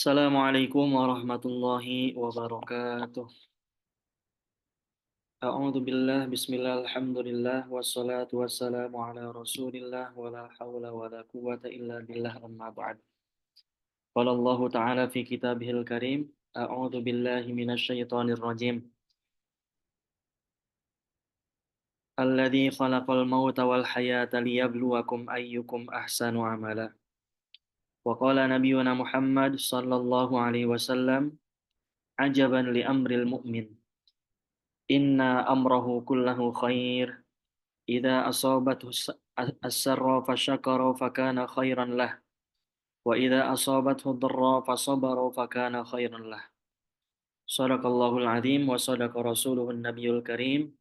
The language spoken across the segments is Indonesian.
Assalamualaikum warahmatullahi wabarakatuh. A'udzu billah, bismillah, alhamdulillah, wassalatu wassalamu ala rasulillah, wala hawla wala quwwata illa billah, amma ba'd. Qala Allah Ta'ala fi kitabihil karim, a'udzu billahi minasyaitonir rajim. Alladzi khalaqal mauta wal hayata liyabluwakum ayyukum ahsanu amala. Wa qala nabiyyuna Muhammad sallallahu alaihi wasallam, ajaban li amril mu'min. Inna amrahu kullahu khair. Idza asabathu as-sarra fasyakara fakana khairan lah wa idza asabathu dharra fasabara fakana khairan lah. Shadaqallahul azim wa sadaqa rasuluhun nabiyul karim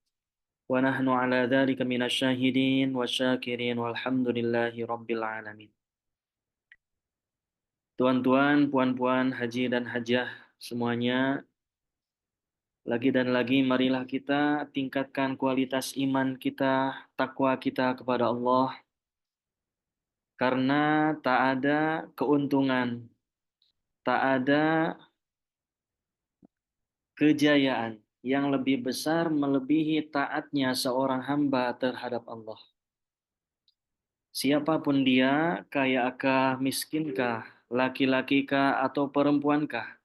wa nahnu ala dzalika minasyahidin wasyakirin walhamdulillahi rabbil alamin. Tuan-tuan, puan-puan, haji dan hajah semuanya, lagi dan lagi marilah kita tingkatkan kualitas iman kita, takwa kita kepada Allah. Karena tak ada keuntungan, tak ada kejayaan yang lebih besar melebihi taatnya seorang hamba terhadap Allah. Siapapun dia, kayakah, miskinkah, laki-lakikah, atau perempuankah,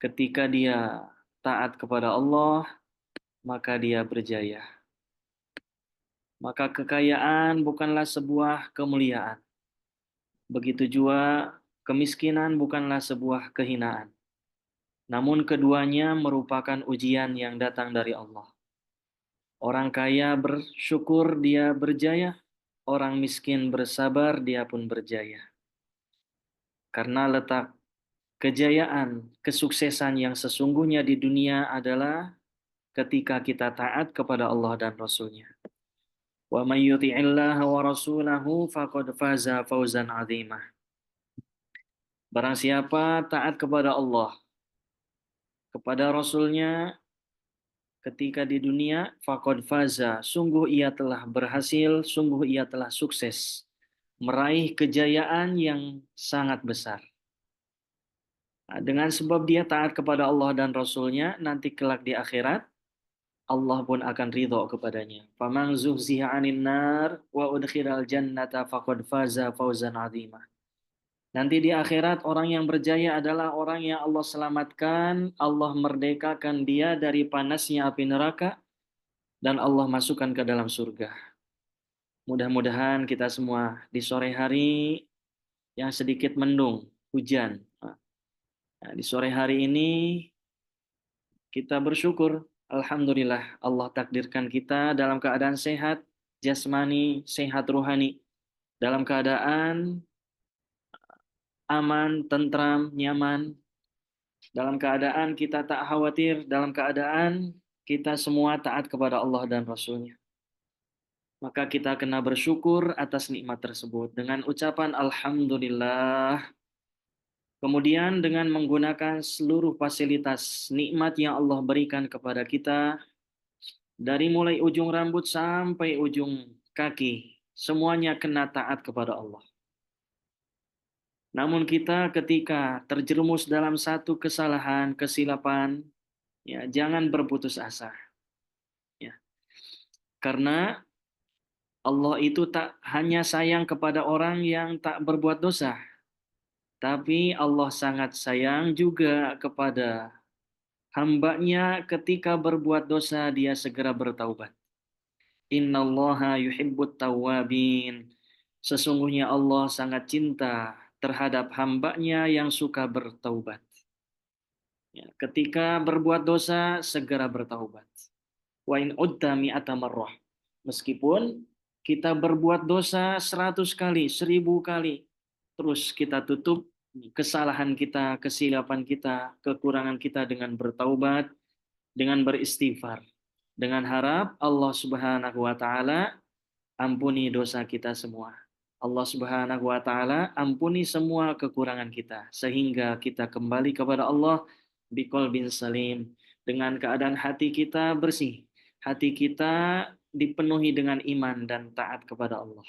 ketika dia taat kepada Allah, maka dia berjaya. Maka kekayaan bukanlah sebuah kemuliaan. Begitu juga kemiskinan bukanlah sebuah kehinaan. Namun keduanya merupakan ujian yang datang dari Allah. Orang kaya bersyukur dia berjaya, orang miskin bersabar dia pun berjaya. Karena letak kejayaan, kesuksesan yang sesungguhnya di dunia adalah ketika kita taat kepada Allah dan Rasul-Nya. Wa may yuti'illaha wa rasulahu faqad faza fawzan 'azimah. Barang siapa taat kepada Allah, kepada Rasul-Nya, ketika di dunia, faqad faza, sungguh ia telah berhasil, sungguh ia telah sukses, meraih kejayaan yang sangat besar. Nah, dengan sebab dia taat kepada Allah dan Rasul-Nya, nanti kelak di akhirat, Allah pun akan ridho kepadanya. Faman zuhziha 'anil nar wa udkhilal jannata faqad faza fawzan 'azimah. Nanti di akhirat orang yang berjaya adalah orang yang Allah selamatkan, Allah merdekakan dia dari panasnya api neraka, dan Allah masukkan ke dalam surga. Mudah-mudahan kita semua di sore hari yang sedikit mendung, hujan. Nah, di sore hari ini kita bersyukur, alhamdulillah Allah takdirkan kita dalam keadaan sehat, jasmani, sehat rohani, dalam keadaan aman, tentram, nyaman, dalam keadaan kita tak khawatir, dalam keadaan kita semua taat kepada Allah dan Rasul-Nya. Maka kita kena bersyukur atas nikmat tersebut dengan ucapan alhamdulillah. Kemudian dengan menggunakan seluruh fasilitas nikmat yang Allah berikan kepada kita, dari mulai ujung rambut sampai ujung kaki, semuanya kena taat kepada Allah. Namun kita ketika terjerumus dalam satu kesalahan, kesilapan, ya jangan berputus asa. Ya. Karena Allah itu tak hanya sayang kepada orang yang tak berbuat dosa, tapi Allah sangat sayang juga kepada hamba-Nya ketika berbuat dosa dia segera bertaubat. Innallaha yuhibbut tawwabin. Sesungguhnya Allah sangat cinta terhadap hamba-Nya yang suka bertaubat. Ya, ketika berbuat dosa segera bertaubat. Wa in udda mi'ata marrah. Meskipun kita berbuat dosa 100 kali, 1000 kali, terus kita tutup kesalahan kita, kesilapan kita, kekurangan kita dengan bertaubat, dengan beristighfar. Dengan harap Allah Subhanahu wa taala ampuni dosa kita semua. Allah Subhanahu wa taala ampuni semua kekurangan kita sehingga kita kembali kepada Allah biqalbin salim, dengan keadaan hati kita bersih, hati kita dipenuhi dengan iman dan taat kepada Allah.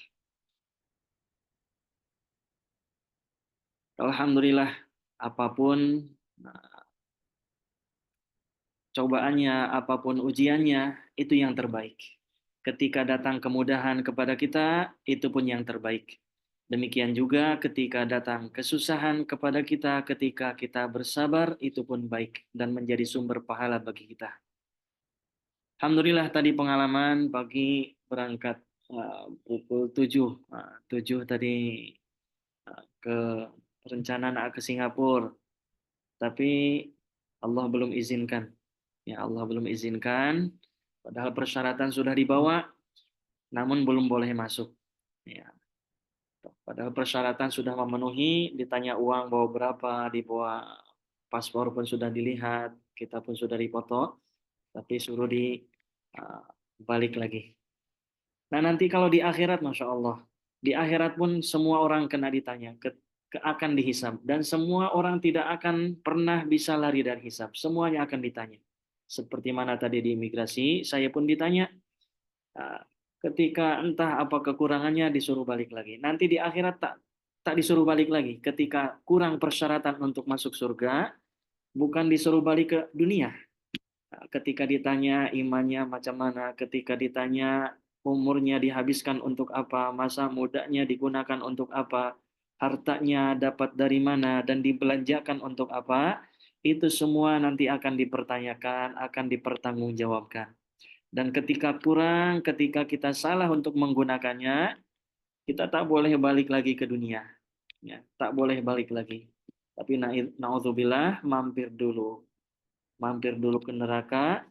Alhamdulillah apapun cobaannya, apapun ujiannya, itu yang terbaik. Ketika datang kemudahan kepada kita, itu pun yang terbaik. Demikian juga ketika datang kesusahan kepada kita, ketika kita bersabar, itu pun baik dan menjadi sumber pahala bagi kita. Alhamdulillah tadi pengalaman pagi berangkat pukul 7. 7 tadi ke rencana nak ke Singapura, tapi Allah belum izinkan. Ya, Allah belum izinkan, padahal persyaratan sudah dibawa, namun belum boleh masuk. Ya, padahal persyaratan sudah memenuhi, ditanya uang bawa berapa, dibawa paspor pun sudah dilihat, kita pun sudah dipoto, tapi suruh di uh, balik lagi. Nah nanti kalau di akhirat, masya Allah, di akhirat pun semua orang kena ditanya, akan dihisab, dan semua orang tidak akan pernah bisa lari dari hisab, semuanya akan ditanya. Seperti mana tadi di imigrasi, saya pun ditanya, uh, ketika entah apa kekurangannya disuruh balik lagi. Nanti di akhirat tak disuruh balik lagi. Ketika kurang persyaratan untuk masuk surga, bukan disuruh balik ke dunia. Ketika ditanya imannya macam mana, ketika ditanya umurnya dihabiskan untuk apa, masa mudanya digunakan untuk apa, hartanya dapat dari mana dan dibelanjakan untuk apa, itu semua nanti akan dipertanyakan, akan dipertanggungjawabkan. Dan ketika kurang, ketika kita salah untuk menggunakannya, kita tak boleh balik lagi ke dunia. Ya, tak boleh balik lagi. Tapi naudzubillah, mampir dulu ke neraka,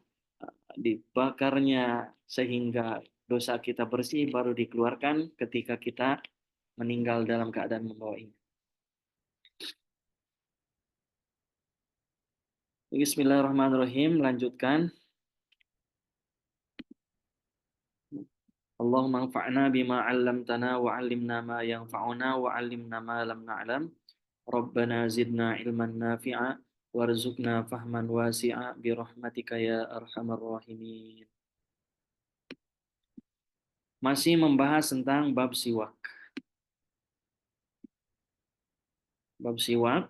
dibakarnya sehingga dosa kita bersih, baru dikeluarkan ketika kita meninggal dalam keadaan membawa ini. Bismillahirrahmanirrahim, lanjutkan. Allahumma anfa'na bima 'allamtana wa 'allimna ma yanfa'una wa 'allimna ma lam na'lam. Rabbana zidna ilman nafi'a warzuqna fahman wasi'a bi rahmatika ya arhamar rahimin. Masih membahas tentang bab siwak. Bab siwak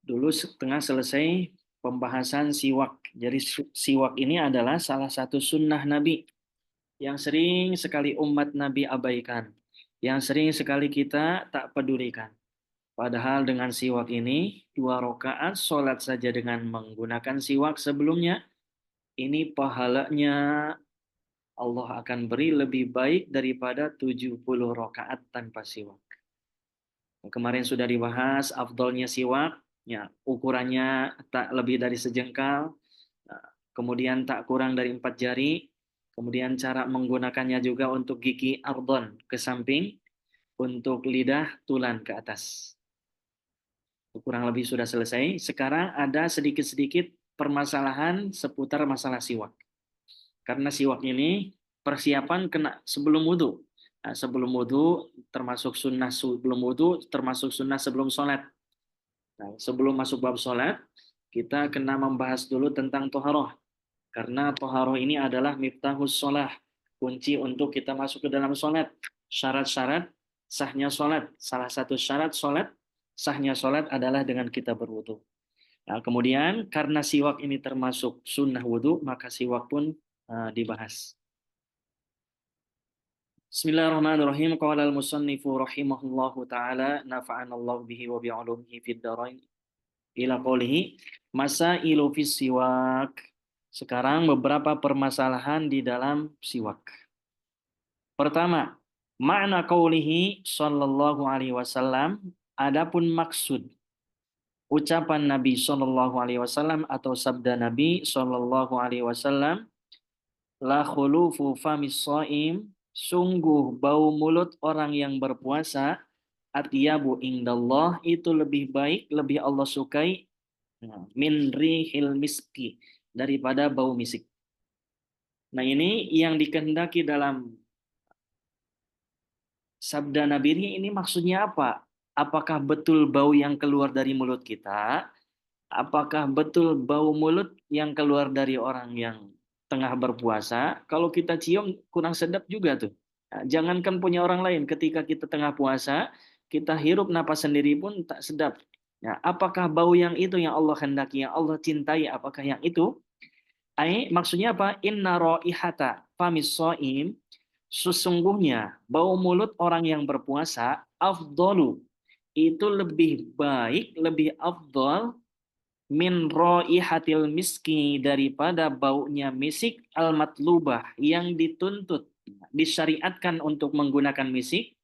dulu setengah selesai pembahasan siwak. Jadi siwak ini adalah salah satu sunnah Nabi yang sering sekali umat Nabi abaikan, yang sering sekali kita tak pedulikan. Padahal dengan siwak ini, 2 rakaat sholat saja dengan menggunakan siwak sebelumnya, ini pahalanya Allah akan beri lebih baik daripada 70 rakaat tanpa siwak. Kemarin sudah dibahas afdolnya siwak, ya, ukurannya tak lebih dari sejengkal, kemudian tak kurang dari 4 jari, kemudian cara menggunakannya juga untuk gigi ardon ke samping, untuk lidah tulan ke atas. Kurang lebih sudah selesai. Sekarang ada sedikit-sedikit permasalahan seputar masalah siwak. Karena siwak ini persiapan kena sebelum wudhu. Nah, sebelum wudhu termasuk sunnah sebelum wudhu, termasuk sunnah sebelum sholat. Nah, sebelum masuk bab sholat, kita kena membahas dulu tentang toharoh. Karena toharoh ini adalah miftahus sholah, kunci untuk kita masuk ke dalam sholat. Syarat-syarat sahnya sholat. Salah satu syarat sholat, sahnya sholat adalah dengan kita berwudu. Nah, kemudian karena siwak ini termasuk sunnah wudu, maka siwak pun dibahas. Bismillahirrahmanirrahim. Qala al-musannifu rahimahullahu taala nafa'anallahu bihi wa bi'ulumihi fid dharain. Ila qoulihi masailu fis siwak. Sekarang beberapa permasalahan di dalam siwak. Pertama, makna qoulihi sallallahu alaihi wasallam, adapun maksud ucapan Nabi sallallahu alaihi wasallam atau sabda Nabi sallallahu alaihi wasallam, la khulufu famis shaim, sungguh bau mulut orang yang berpuasa, atyabu indallah, itu lebih baik, lebih Allah sukai, min rihil miski, daripada bau misik. Nah ini yang dikehendaki dalam sabda Nabi ini maksudnya apa? Apakah betul bau yang keluar dari mulut kita? Apakah betul bau mulut yang keluar dari orang yang tengah berpuasa? Kalau kita cium kurang sedap juga tuh. Nah, jangankan punya orang lain, ketika kita tengah puasa, kita hirup napas sendiri pun tak sedap. Ya, apakah bau yang itu yang Allah hendaki, yang Allah cintai? Apakah yang itu? Maksudnya apa? Inna raihata famis shaim, sesungguhnya bau mulut orang yang berpuasa afdalu, itu lebih baik, lebih afdal min raihatil miski, daripada baunya misik al matlubah, yang dituntut, disyariatkan untuk menggunakan misik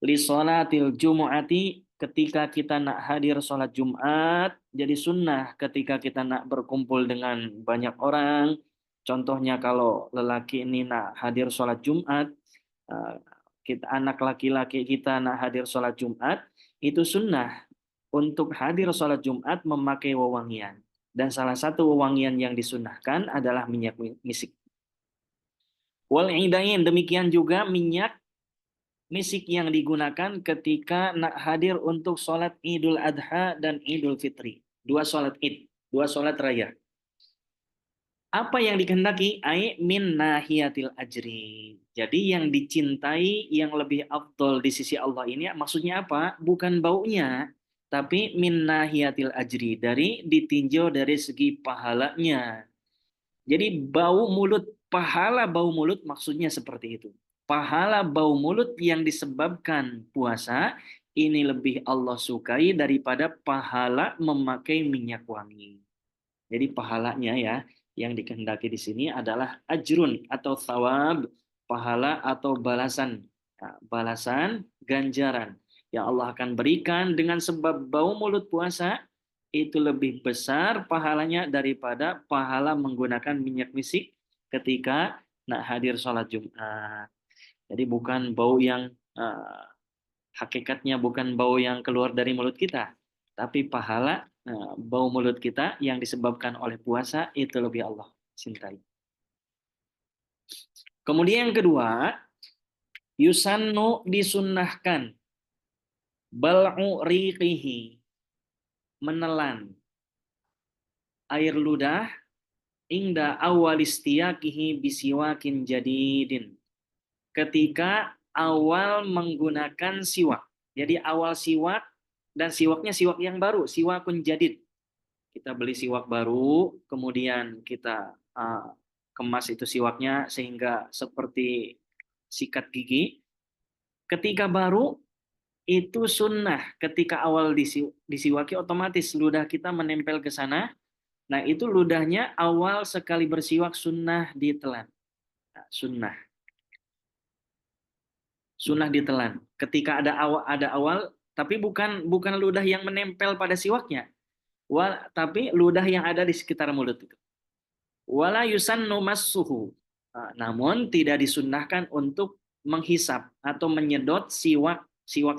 li sholatil jumu'ati, ketika kita nak hadir sholat Jumat. Jadi sunnah ketika kita nak berkumpul dengan banyak orang. Contohnya kalau lelaki ini nak hadir sholat Jumat, eh, kita anak laki-laki kita nak hadir sholat Jumat, itu sunnah untuk hadir sholat Jumat memakai wewangian. Dan salah satu wewangian yang disunnahkan adalah minyak misik. Wal idain, demikian juga minyak misik yang digunakan ketika nak hadir untuk sholat Idul Adha dan Idul Fitri. Dua sholat id, dua sholat raya. Apa yang dikehendaki? Min nahiyatil ajri. Jadi yang dicintai, yang lebih afdol di sisi Allah ini, maksudnya apa? Bukan baunya, tapi min nahiyatil ajri. Dari ditinjau dari segi pahalanya. Jadi bau mulut, pahala bau mulut maksudnya seperti itu. Pahala bau mulut yang disebabkan puasa ini lebih Allah sukai daripada pahala memakai minyak wangi. Jadi pahalanya ya yang dikehendaki di sini adalah ajrun atau thawab, pahala atau balasan. Nah, balasan ganjaran yang Allah akan berikan dengan sebab bau mulut puasa itu lebih besar pahalanya daripada pahala menggunakan minyak misik ketika nak hadir sholat Jumat. Jadi bukan bau yang hakikatnya bukan bau yang keluar dari mulut kita, tapi pahala bau mulut kita yang disebabkan oleh puasa itu lebih Allah cintai. Kemudian yang kedua, yusannu, disunnahkan, bal'u riqihi, menelan air ludah ingda awalistiyakihi bisiwakin jadidin, ketika awal menggunakan siwak. Jadi awal siwak, dan siwaknya siwak yang baru, siwakun jadid. Kita beli siwak baru, kemudian kita kemas itu siwaknya sehingga seperti sikat gigi. Ketika baru, itu sunnah. Ketika awal disiwaki, otomatis ludah kita menempel ke sana. Nah, itu ludahnya awal sekali bersiwak sunnah ditelan. Nah, sunnah ditelan. Ketika ada awal, tapi bukan ludah yang menempel pada siwaknya, tapi ludah yang ada di sekitar mulut itu. Wala yusannu massuhu. Namun tidak disunnahkan untuk menghisap atau menyedot siwak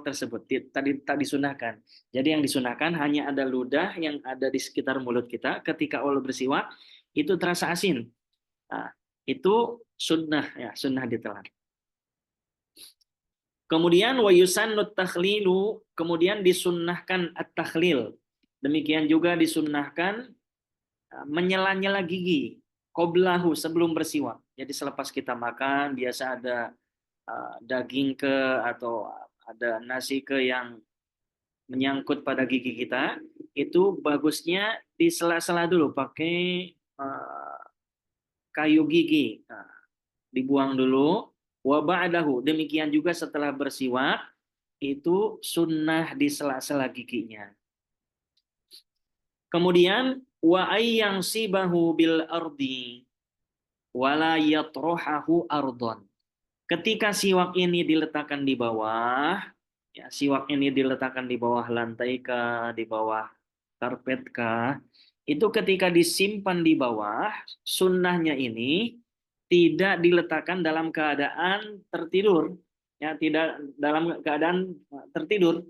tersebut. Tadi tak disunahkan. Jadi yang disunahkan hanya ada ludah yang ada di sekitar mulut kita ketika awal bersiwak itu terasa asin. Nah, itu sunnah ya, sunnah ditelan. Kemudian wa yusannu takhlilu, kemudian disunnahkan at-takhlil. Demikian juga disunnahkan menyela-nyela gigi qoblahu, sebelum bersiwak. Jadi selepas kita makan biasa ada daging ke atau ada nasi ke yang menyangkut pada gigi kita, itu bagusnya disela-sela dulu pakai kayu gigi. Nah, dibuang dulu. Wa ba'dahu, demikian juga setelah bersiwak itu sunnah disela-sela giginya. Kemudian wa ayyang sibahu bil ardi wala yatrohahu ardon. Ketika siwak ini diletakkan di bawah, ya, siwak ini diletakkan di bawah lantai kah, di bawah karpet kah, itu ketika disimpan di bawah, sunnahnya ini tidak diletakkan dalam keadaan tertidur, ya, tidak dalam keadaan tertidur,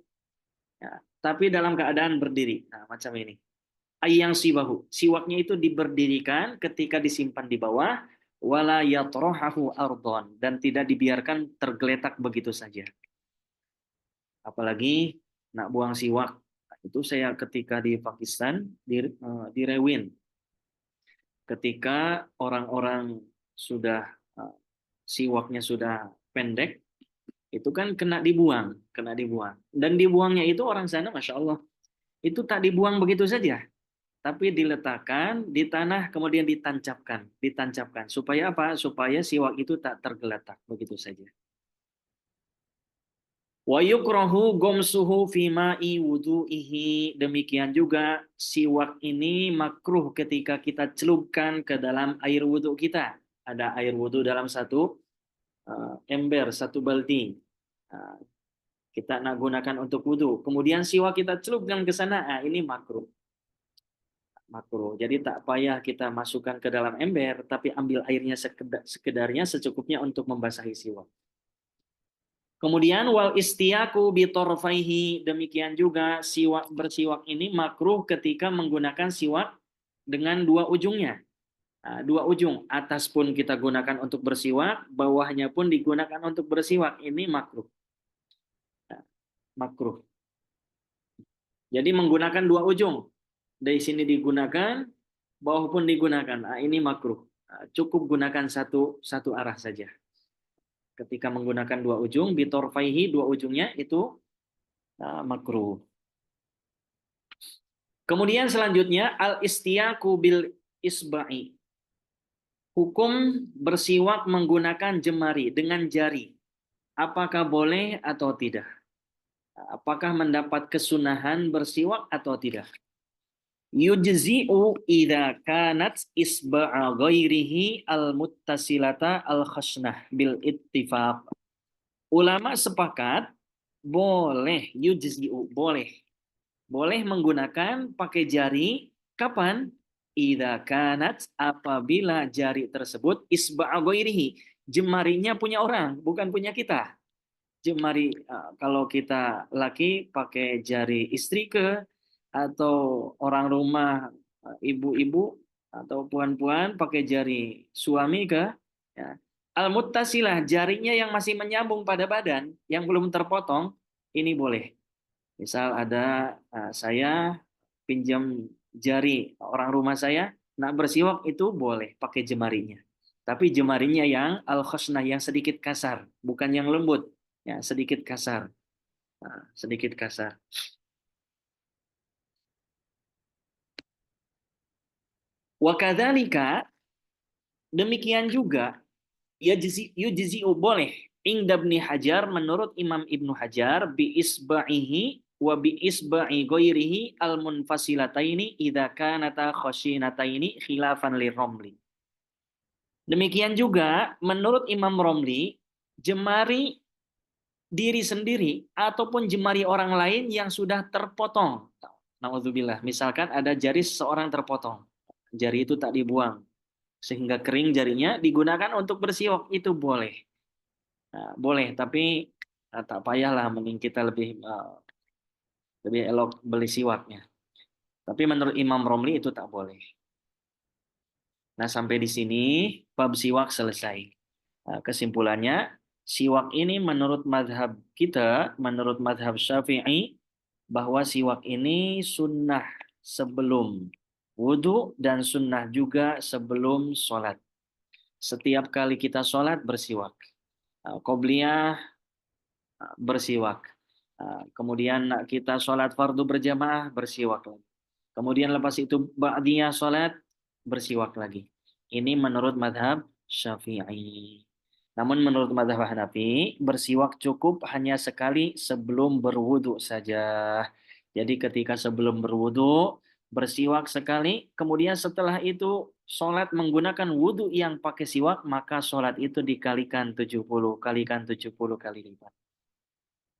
ya, tapi dalam keadaan berdiri. Nah, macam ini. Ayang sibahu, siwaknya itu diberdirikan ketika disimpan di bawah, wala yatrohahu ardon, dan tidak dibiarkan tergeletak begitu saja. Apalagi nak buang siwak, itu saya ketika di Pakistan di Rewin, ketika orang-orang sudah siwaknya sudah pendek, itu itu kan kena dibuang, kena dibuang. Dan dibuangnya itu orang sana, masya Allah, itu tak dibuang begitu saja, tapi diletakkan di tanah kemudian ditancapkan, ditancapkan. Supaya apa? Supaya siwak itu tak tergeletak begitu saja. Wa yukrahu gomsuhu fi ma'i wudu'ihi. Demikian juga siwak ini makruh ketika kita celupkan ke dalam air wudhu kita. Ada air wudhu dalam satu ember, satu balti. Uh, kita nak gunakan untuk wudhu. Kemudian siwak kita celupkan ke sana, ini makruh. Makruh. Jadi tak payah kita masukkan ke dalam ember, tapi ambil airnya sekedarnya secukupnya untuk membasahi siwak. Kemudian wal istiyaku bitorfaihi, demikian juga siwak bersiwak ini makruh ketika menggunakan siwak dengan dua ujungnya. Nah, dua ujung, atas pun kita gunakan untuk bersiwak, bawahnya pun digunakan untuk bersiwak. Ini makruh. Nah, makruh. Jadi menggunakan dua ujung. Dari sini digunakan, bawah pun digunakan. Nah, ini makruh. Nah, cukup gunakan satu arah saja. Ketika menggunakan dua ujung, bitorfaihi, dua ujungnya itu makruh. Kemudian selanjutnya al-istiyaku bil isba'i. Hukum bersiwak menggunakan jemari dengan jari. Apakah boleh atau tidak? Apakah mendapat kesunahan bersiwak atau tidak? Yujzi'u idza kanat isba'a ghairihi al-muttasilata al-khasnah bil ittifaq. Ulama sepakat boleh yujzi'u, boleh. Boleh menggunakan pakai jari kapan? Idza kanat, apabila jari tersebut isba'a ghairihi, jemarinya punya orang, bukan punya kita. Jemari kalau kita laki pakai jari istri ke, atau orang rumah ibu-ibu atau puan-puan pakai jari suami ke, ya. Al-muttasilah, jarinya yang masih menyambung pada badan yang belum terpotong, ini boleh. Misal ada saya pinjam jari orang rumah saya, nak bersiwak itu boleh pakai jemarinya. Tapi jemarinya yang al-khasnah, yang sedikit kasar, bukan yang lembut, ya sedikit kasar. Sedikit kasar. Wa kadzalika, demikian juga yujzi'u, boleh Ingda Ibnu Hajar, menurut Imam Ibnu Hajar, bi isba'ihi wa bi isba'i ghairihi al munfasilataini idza kanata khashinataini khilafan liromli. Demikian juga menurut Imam Romli, jemari diri sendiri ataupun jemari orang lain yang sudah terpotong. Nauzubillah, misalkan ada jari seseorang terpotong, jari itu tak dibuang sehingga kering jarinya, digunakan untuk bersiwak, itu boleh. Nah, boleh, tapi tak payahlah, mending kita lebih elok beli siwaknya. Tapi menurut Imam Romli itu tak boleh. Nah, sampai di sini bab siwak selesai. Nah, kesimpulannya, siwak ini menurut madhab kita, menurut madhab Syafi'i, bahwa siwak ini sunnah sebelum wudhu dan sunnah juga sebelum sholat. Setiap kali kita sholat bersiwak. Qobliyah bersiwak. Kemudian kita sholat fardu berjamaah bersiwak lagi. Kemudian lepas itu ba'diyah sholat bersiwak lagi. Ini menurut madhab Syafi'i. Namun menurut madhab Hanafi, bersiwak cukup hanya sekali sebelum berwudu saja. Jadi ketika sebelum berwudu, bersiwak sekali, kemudian setelah itu sholat menggunakan wudu yang pakai siwak, maka sholat itu dikalikan 70, kalikan 70 kali lipat.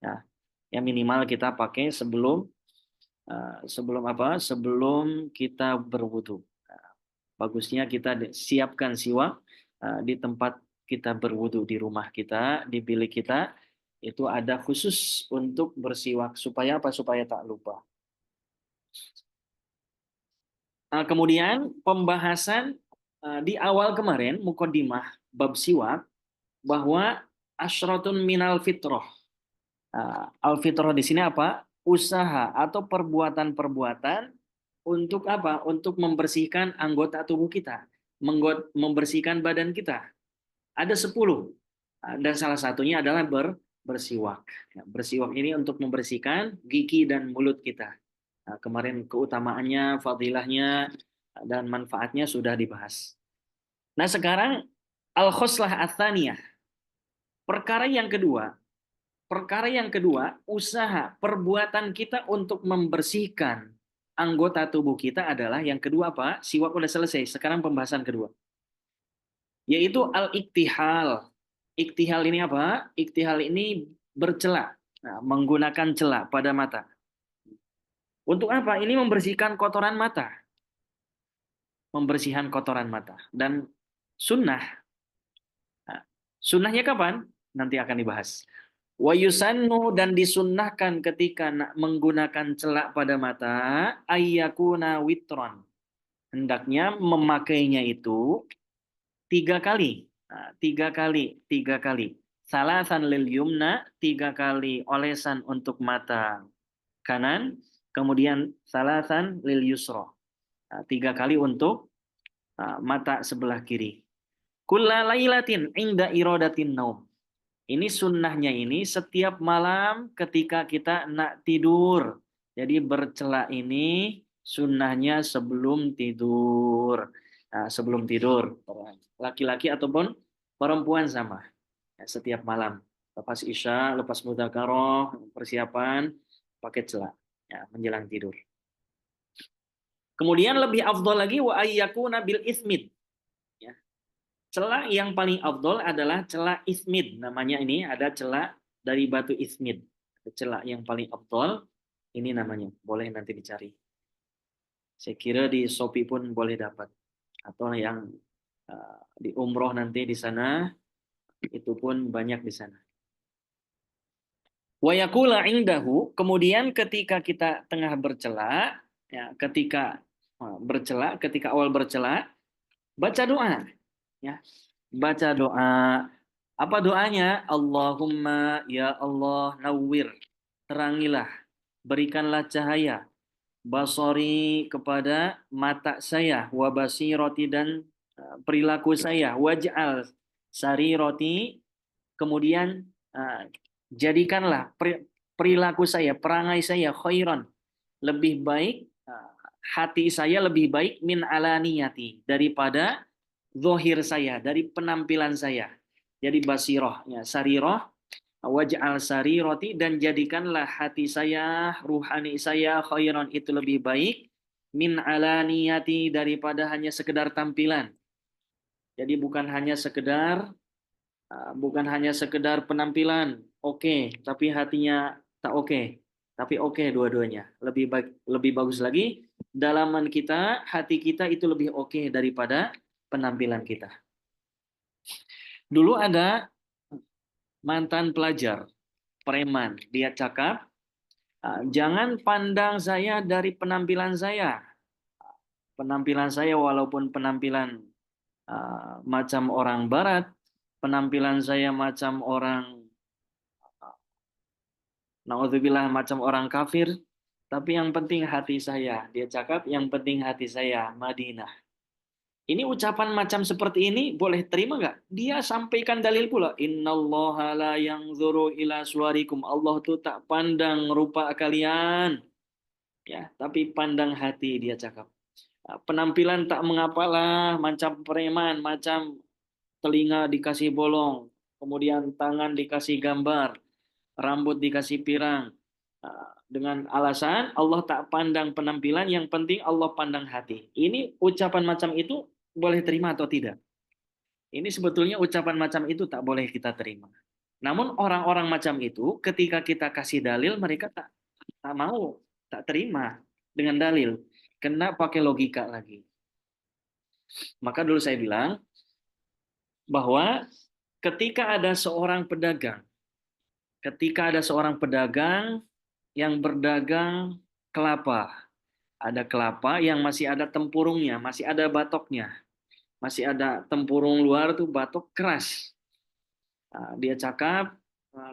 Nah, yang minimal kita pakai sebelum apa? Sebelum kita berwudu. Bagusnya kita siapkan siwak di tempat kita berwudu, di rumah kita, di bilik kita, itu ada khusus untuk bersiwak. Supaya apa? Supaya tak lupa. Kemudian pembahasan di awal kemarin, muqaddimah bab siwak, bahwa asyratun minal fitrah. Al-fitrah di sini apa? Usaha atau perbuatan-perbuatan untuk apa? Untuk membersihkan anggota tubuh kita, membersihkan badan kita. Ada 10. Dan salah satunya adalah bersiwak. Ya, bersiwak ini untuk membersihkan gigi dan mulut kita. Nah, kemarin keutamaannya, fadilahnya, dan manfaatnya sudah dibahas. Nah, sekarang al-khoslah ats-tsaniyah. Perkara yang kedua, usaha perbuatan kita untuk membersihkan anggota tubuh kita adalah yang kedua apa? Siwak udah selesai. Sekarang pembahasan kedua, yaitu al-iktihal. Iktihal ini apa? Iktihal ini bercela, nah, menggunakan celak pada mata. Untuk apa? Ini membersihkan kotoran mata, membersihkan kotoran mata. Dan sunnah, nah, sunnahnya kapan? Nanti akan dibahas. Wa yusannu, dan disunnahkan ketika menggunakan celak pada mata, ayyakuna witron. Hendaknya memakainya itu 3 kali. Nah, 3 kali, 3 kali. Salasan lil yumna, 3 kali olesan untuk mata kanan, kemudian salasan lil yusra. Nah, 3 kali untuk mata sebelah kiri. Kulla lailatin inda iradatin naum. Ini sunnahnya ini setiap malam ketika kita nak tidur. Jadi bercelak ini sunnahnya sebelum tidur. Nah, sebelum tidur. Laki-laki ataupun perempuan sama. Ya, setiap malam. Lepas isya, lepas mudzakarah, persiapan, pakai celak. Ya, menjelang tidur. Kemudian lebih afdol lagi wa ayyakuna bil ismid. Ya. Celak yang paling afdol adalah celak ismid. Namanya ini ada celak dari batu ismid. Celak yang paling afdol ini namanya. Boleh nanti dicari. Saya kira di Shopee pun boleh dapat. Atau yang di umroh nanti di sana, itu pun banyak di sana. Wa yaqula indahu, kemudian ketika kita tengah bercela, ya, ketika bercela, ketika awal bercela, baca doa, ya. Baca doa. Apa doanya? Allahumma ya Allah nawwir, terangilah, berikanlah cahaya basori kepada mata saya, wa basiroti, dan perilaku saya, waj'al sariroti, kemudian jadikanlah perilaku saya, perangai saya khairan, lebih baik, hati saya lebih baik min alaniyati, daripada zohir saya, dari penampilan saya. Jadi basiroh, ya, sariroh, waj'al sariroti, dan jadikanlah hati saya, ruhani saya khairan, itu lebih baik min alaniyati, daripada hanya sekedar tampilan. Jadi bukan hanya sekedar penampilan, oke, tapi hatinya tak oke. Tapi oke dua-duanya. Lebih bagus lagi dalaman kita, hati kita itu lebih oke daripada penampilan kita. Dulu ada mantan pelajar, preman, dia cakap, jangan pandang saya dari penampilan saya. Penampilan saya walaupun penampilan macam orang barat, penampilan saya macam orang, naudzubillah, macam orang kafir, tapi yang penting hati saya. Dia cakap, yang penting hati saya, Madinah. Ini ucapan macam seperti ini boleh terima nggak? Dia sampaikan dalil pula. Innallaha la yanzuru ila suwarikum. Allah tuh tak pandang rupa kalian, ya, tapi pandang hati, dia cakap. Penampilan tak mengapalah, macam preman, macam telinga dikasih bolong, kemudian tangan dikasih gambar, rambut dikasih pirang, dengan alasan Allah tak pandang penampilan, yang penting Allah pandang hati. Ini ucapan macam itu boleh terima atau tidak? Ini sebetulnya ucapan macam itu tak boleh kita terima. Namun orang-orang macam itu ketika kita kasih dalil, mereka tak mau, tak terima dengan dalil. Kena pakai logika lagi. Maka dulu saya bilang bahwa ketika ada seorang pedagang, yang berdagang kelapa, ada kelapa yang masih ada tempurungnya, masih ada batoknya, masih ada tempurung luar tuh, batok keras. Dia cakap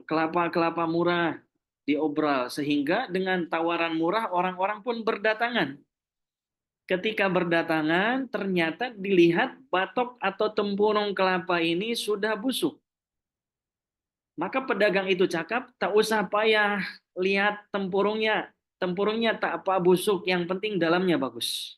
kelapa-kelapa murah diobral, sehingga dengan tawaran murah orang-orang pun berdatangan. Ketika berdatangan, ternyata dilihat batok atau tempurung kelapa ini sudah busuk. Maka pedagang itu cakap, tak usah payah lihat tempurungnya. Tempurungnya tak apa busuk, yang penting dalamnya bagus.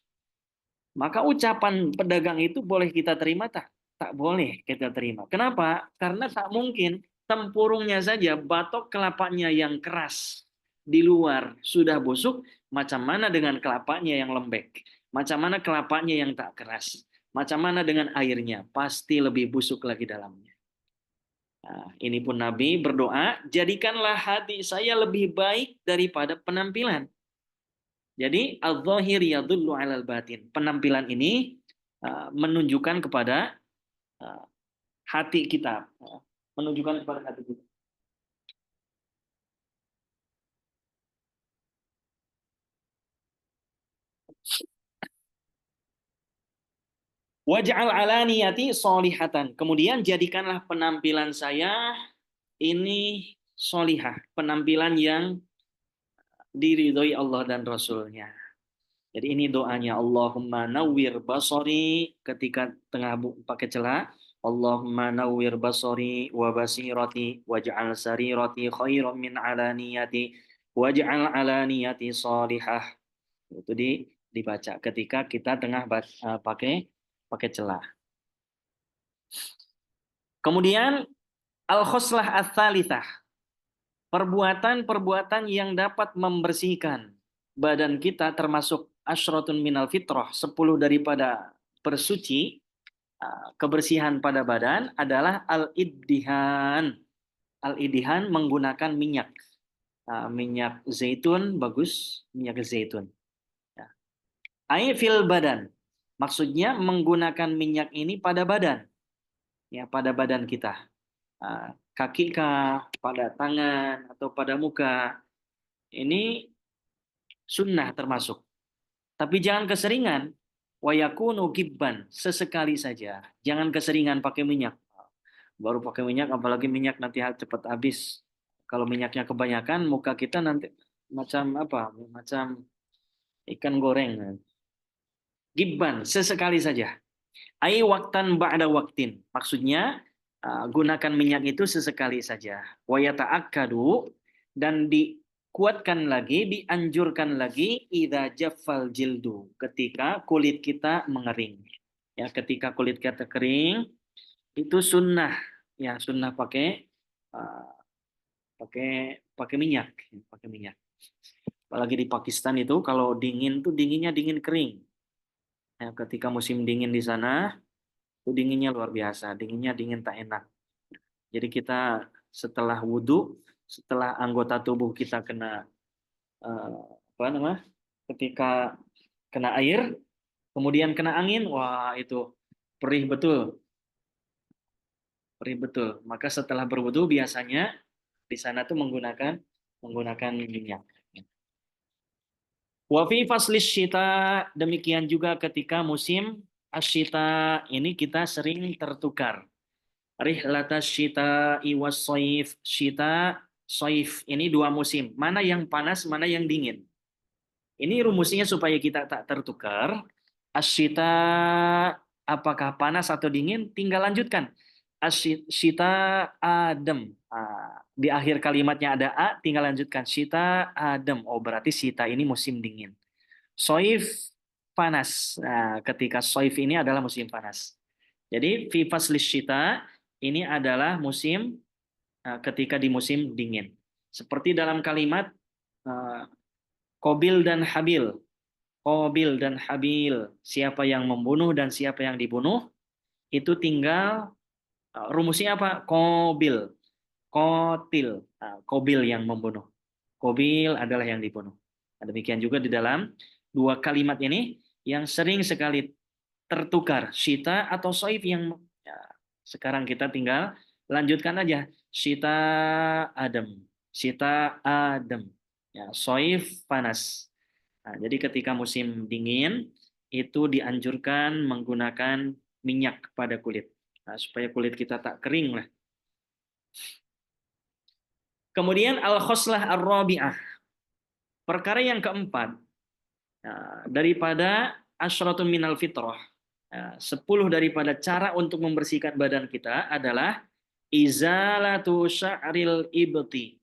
Maka ucapan pedagang itu boleh kita terima tak? Tak boleh kita terima. Kenapa? Karena tak mungkin tempurungnya saja, batok kelapanya yang keras di luar sudah busuk, macam mana dengan kelapanya yang lembek? Macam mana kelapanya yang tak keras? Macam mana dengan airnya? Pasti lebih busuk lagi dalamnya. Nah, ini pun Nabi berdoa, jadikanlah hati saya lebih baik daripada penampilan. Jadi al-zahir yadullu 'alal batin. Penampilan ini menunjukkan kepada uh, hati kita, menunjukkan kepada hati kita. Waj'al 'ala niyati solihatan. Kemudian jadikanlah penampilan saya ini solihah, penampilan yang diridhoi Allah dan Rasulnya. Jadi ini doanya, Allahumma nawwir basari ketika tengah pakai celah. Allahumma nawwir basari wa basirati waj'al sarirati khairan min alaniyati waj'al alaniyati salihah. Itu dibaca ketika kita tengah pakai pakai celah. Kemudian al-khoslah ats-tsalitsah, perbuatan-perbuatan yang dapat membersihkan badan kita termasuk asyratun minal fitrah, 10 daripada bersuci, kebersihan pada badan adalah al-iddihan. Al-iddihan menggunakan minyak. Minyak zaitun bagus, minyak zaitun. Ya. Fil badan. Maksudnya menggunakan minyak ini pada badan. Ya, pada badan kita. Kaki kah, pada tangan atau pada muka. Ini sunnah termasuk. Tapi jangan keseringan. Wayakunu gibban, sesekali saja. Jangan keseringan pakai minyak. Baru pakai minyak, apalagi minyak nanti cepat habis. Kalau minyaknya kebanyakan, muka kita nanti macam apa? Macam ikan goreng. Gibban, sesekali saja. Ai waktan ba'da waktin. Maksudnya, gunakan minyak itu sesekali saja. Wayata'akkadu, dan dikuatkan lagi, dianjurkan lagi, idza jaffal jildu, ketika kulit kita mengering. Ya, ketika kulit kita kering, itu sunnah, ya sunnah pakai uh, pakai pakai minyak, pakai minyak. Apalagi di Pakistan itu kalau dingin tuh dinginnya dingin kering. Ya, ketika musim dingin di sana, itu dinginnya luar biasa, dinginnya dingin tak enak. Jadi kita setelah wudhu, setelah anggota tubuh kita kena apa namanya, ketika kena air, kemudian kena angin, wah itu perih betul, perih betul. Maka setelah berwudhu biasanya di sana tuh menggunakan menggunakan minyak. Wa fi faslis syita, demikian juga ketika musim asyita ini kita sering tertukar. Rihlatas syita iwas soif, syita soif ini dua musim. Mana yang panas, mana yang dingin. Ini rumusnya supaya kita tak tertukar. Asyita apakah panas atau dingin? Tinggal lanjutkan. Asyita adem. Di akhir kalimatnya ada a, tinggal lanjutkan. Syita adem. Oh berarti syita ini musim dingin. Soif panas. Nah, ketika soif ini adalah musim panas. Jadi fi faslis syita ini adalah musim ketika di musim dingin. Seperti dalam kalimat uh, Kobil dan Habil. Kobil dan Habil, siapa yang membunuh dan siapa yang dibunuh, itu tinggal rumusnya apa? Kobil, kotil, Kobil yang membunuh. Kobil adalah yang dibunuh. Nah, demikian juga di dalam dua kalimat ini yang sering sekali tertukar, Syita atau Soif yang ya, sekarang kita tinggal lanjutkan aja. Syita adem, Syita adem, ya, Soif panas. Nah, jadi ketika musim dingin itu dianjurkan menggunakan minyak pada kulit, nah, supaya kulit kita tak kering lah. Kemudian al-khoslah ar-rabi'ah, perkara yang keempat, daripada asyratun minal fitrah, 10 daripada cara untuk membersihkan badan kita adalah izalatu sya'ril ibti,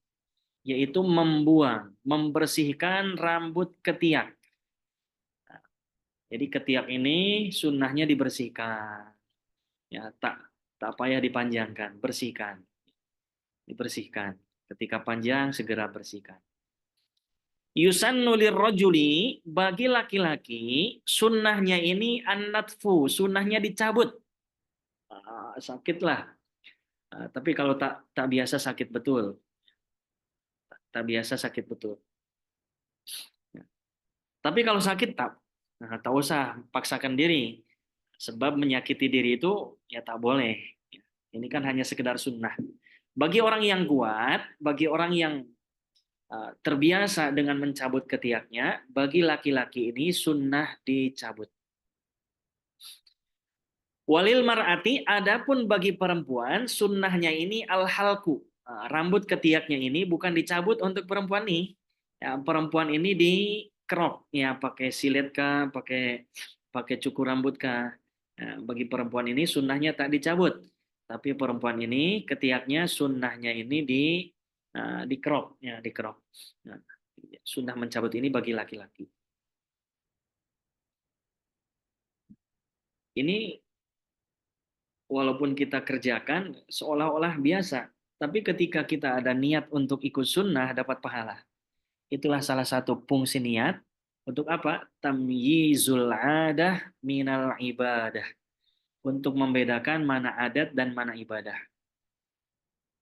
yaitu membuang, membersihkan rambut ketiak. Jadi ketiak ini sunnahnya dibersihkan. Ya, tak payah dipanjangkan, bersihkan. Dibersihkan. Ketika panjang segera bersihkan. Yusannu lirrajuli, bagi laki-laki sunnahnya ini an-natfu, sunnahnya dicabut. Sakit lah. Tapi kalau tak biasa sakit betul. Tak biasa sakit betul. Ya. Tapi kalau sakit tak usah paksakan diri. Sebab menyakiti diri itu ya tak boleh. Ini kan hanya sekedar sunnah. Bagi orang yang kuat, bagi orang yang terbiasa dengan mencabut ketiaknya, bagi laki-laki ini sunnah dicabut. Walil mar'ati, adapun bagi perempuan, sunnahnya ini al-halku. Rambut ketiaknya ini bukan dicabut untuk perempuan ini. Ya, perempuan ini dikerok, ya pakai silet kah, pakai cukur rambut kah. Ya, bagi perempuan ini sunnahnya tak dicabut. Tapi perempuan ini ketiaknya sunnahnya ini dikerok, ya dikerok. Nah, sunnah mencabut ini bagi laki-laki. Ini walaupun kita kerjakan seolah-olah biasa, tapi ketika kita ada niat untuk ikut sunnah dapat pahala. Itulah salah satu fungsi niat untuk apa? Tamyizul adah minal ibadah. Untuk membedakan mana adat dan mana ibadah.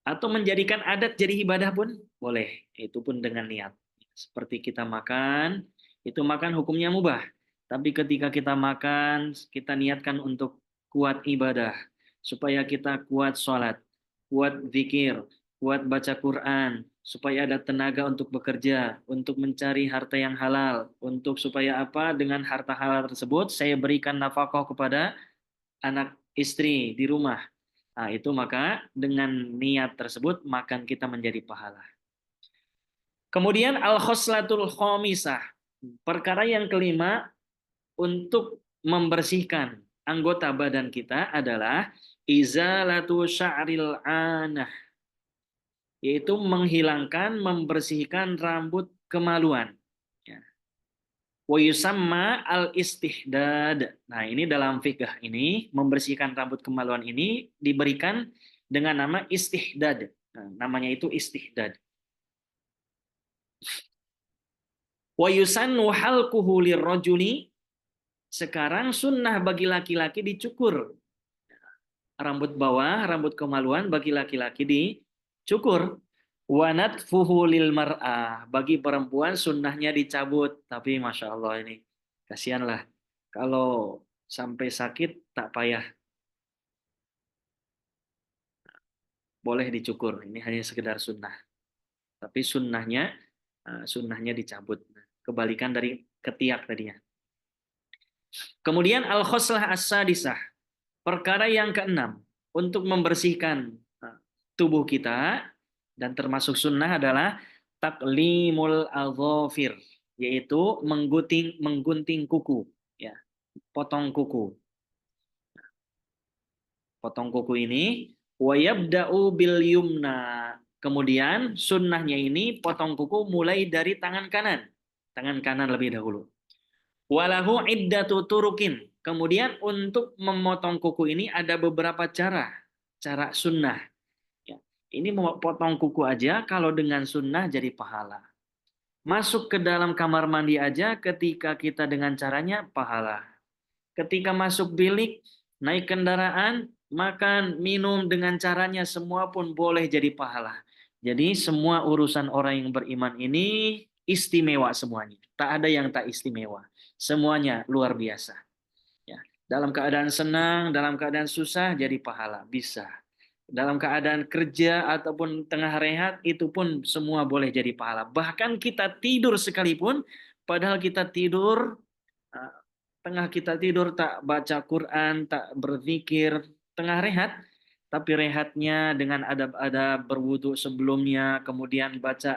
Atau menjadikan adat jadi ibadah pun boleh. Itu pun dengan niat. Seperti kita makan, itu makan hukumnya mubah. Tapi ketika kita makan, kita niatkan untuk kuat ibadah. Supaya kita kuat sholat, kuat zikir, kuat baca Quran, supaya ada tenaga untuk bekerja, untuk mencari harta yang halal, untuk supaya apa? Dengan harta halal tersebut, saya berikan nafkah kepada anak istri di rumah. Nah, itu maka dengan niat tersebut makan kita menjadi pahala. Kemudian al-khoslatul khomisah. Perkara yang kelima untuk membersihkan anggota badan kita adalah izalatu sya'ril anah. Yaitu menghilangkan, membersihkan rambut kemaluan. Ya. Wa yusamma al-istihdad. Nah, ini dalam fikih ini, membersihkan rambut kemaluan ini diberikan dengan nama istihdad. Nah, namanya itu istihdad. Wa yusannu halquhu lirrajuli. Sekarang sunnah bagi laki-laki dicukur. Rambut bawah, rambut kemaluan bagi laki-laki dicukur. Wa natfuhu lil mar'ah. Bagi perempuan sunnahnya dicabut. Tapi Masya Allah ini, kasihanlah. Kalau sampai sakit tak payah. Boleh dicukur. Ini hanya sekedar sunnah. Tapi sunnahnya dicabut. Kebalikan dari ketiak tadinya. Kemudian al-khoslah as-sadisah. Perkara yang keenam. Untuk membersihkan tubuh kita. Dan termasuk sunnah adalah taklimul adhafir. Yaitu menggunting kuku. Ya, potong kuku. Potong kuku ini. Wa yabda'u bil yumna. Kemudian sunnahnya ini potong kuku mulai dari tangan kanan. Tangan kanan lebih dahulu. Walahu iddatu turukin. Kemudian untuk memotong kuku ini ada beberapa cara. Cara sunnah. Ya. Ini mau potong kuku aja kalau dengan sunnah jadi pahala. Masuk ke dalam kamar mandi aja ketika kita dengan caranya pahala. Ketika masuk bilik, naik kendaraan, makan, minum dengan caranya semua pun boleh jadi pahala. Jadi semua urusan orang yang beriman ini istimewa semuanya. Tak ada yang tak istimewa. Semuanya luar biasa. Ya. Dalam keadaan senang, dalam keadaan susah jadi pahala, bisa. Dalam keadaan kerja ataupun tengah rehat itu pun semua boleh jadi pahala. Bahkan kita tidur sekalipun, padahal kita tidur tengah kita tidur tak baca Quran, tak berzikir, tengah rehat, tapi rehatnya dengan adab-adab berwudu sebelumnya, kemudian baca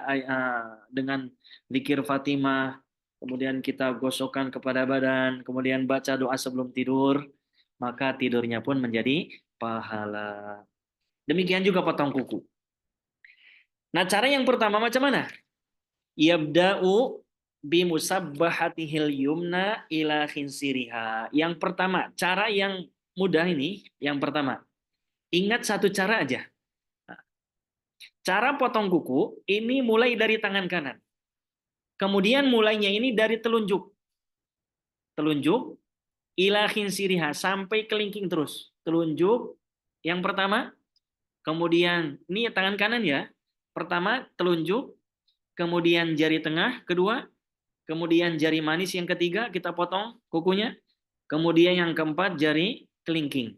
dengan zikir Fatimah, kemudian kita gosokkan kepada badan, kemudian baca doa sebelum tidur, maka tidurnya pun menjadi pahala. Demikian juga potong kuku. Nah, cara yang pertama macam mana? Yabda'u bimusabbahatihil yumna ila khinsiriha. Yang pertama, cara yang mudah ini, yang pertama. Ingat satu cara aja. Cara potong kuku ini mulai dari tangan kanan. Kemudian mulainya ini dari telunjuk. Telunjuk ila khinsiriha sampai kelingking terus. Telunjuk yang pertama, kemudian ini tangan kanan ya. Pertama telunjuk, kemudian jari tengah kedua, kemudian jari manis yang ketiga kita potong kukunya, kemudian yang keempat jari kelingking.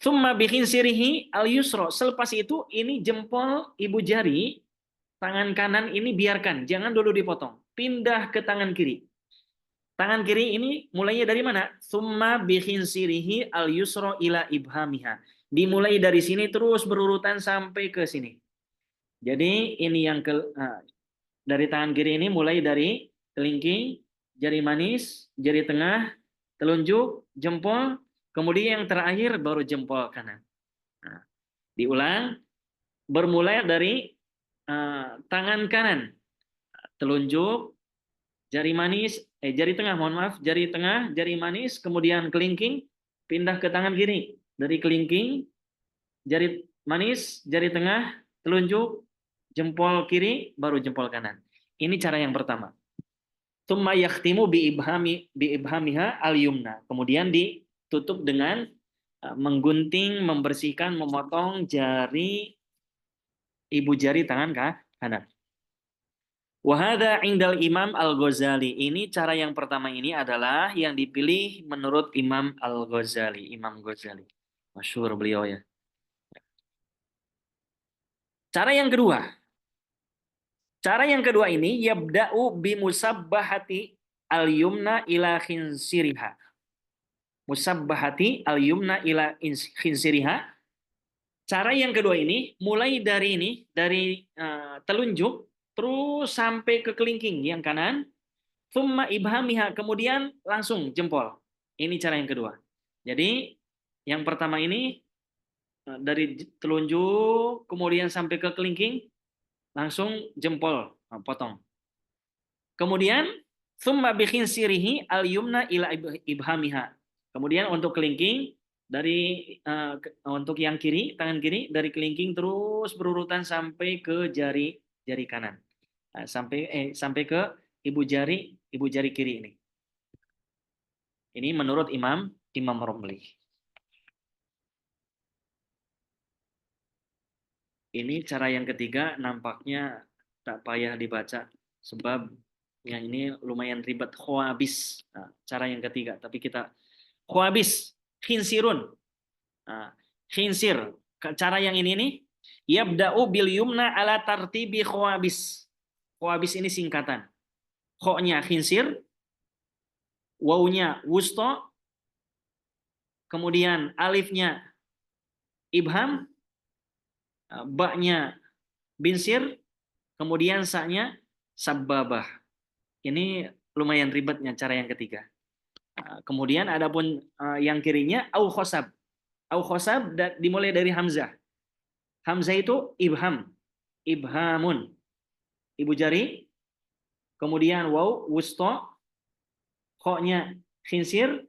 Summa sirihi al yusro. Selepas itu ini jempol ibu jari tangan kanan ini biarkan, jangan dulu dipotong. Pindah ke tangan kiri. Tangan kiri ini mulainya dari mana? Summa sirihi al yusro ila ibhamiha. Dimulai dari sini terus berurutan sampai ke sini. Jadi ini yang dari tangan kiri ini mulai dari kelingking, jari manis, jari tengah, telunjuk, jempol, kemudian yang terakhir baru jempol kanan. Nah, diulang, bermula dari tangan kanan, telunjuk, jari manis, jari tengah, mohon maaf, jari tengah, jari manis, kemudian kelingking, pindah ke tangan kiri. Dari kelingking, jari manis, jari tengah, telunjuk, jempol kiri, baru jempol kanan. Ini cara yang pertama. Tsumma yakhtimu bi ibhamiha al-yumna. Kemudian ditutup dengan menggunting, membersihkan, memotong jari ibu jari tangan kanan. Wahada indal Imam Al-Ghazali. Ini cara yang pertama ini adalah yang dipilih menurut Imam Al-Ghazali. Imam Ghazali. Masyhur beliau ya. Cara yang kedua. Cara yang kedua ini yabda'u bimusabbahati al-yumna ila khinsiriha. Musabbahati al-yumna ila khinsiriha. Cara yang kedua ini mulai dari ini dari telunjuk terus sampai ke kelingking yang kanan, thumma ibhamiha, kemudian langsung jempol. Ini cara yang kedua. Jadi yang pertama ini dari telunjuk kemudian sampai ke kelingking langsung jempol potong. Kemudian thumma sirihi al-yumna ila ibhamiha. Kemudian untuk kelingking dari untuk yang kiri, tangan kiri dari kelingking terus berurutan sampai ke jari kanan. Sampai ke ibu jari kiri ini. Ini menurut Imam Romli. Ini cara yang ketiga, nampaknya tak payah dibaca sebab yang ini lumayan ribet. Khoabis, cara yang ketiga. Tapi kita khoabis, khinsirun. Khinsir. Cara yang ini nih, yabda'u bil yumna ala tartibi khoabis. Khoabis ini singkatan. Kho-nya khinsir, wawunya wusto, kemudian alifnya ibham, ba-nya binsir, kemudian sa-nya sabbabah. Ini lumayan ribetnya cara yang ketiga. Kemudian adapun yang kirinya au khosab. Au khosab dimulai dari hamzah. Hamzah itu ibham. Ibhamun. Ibu jari. Kemudian waw, wusto. Kho-nya khinsir.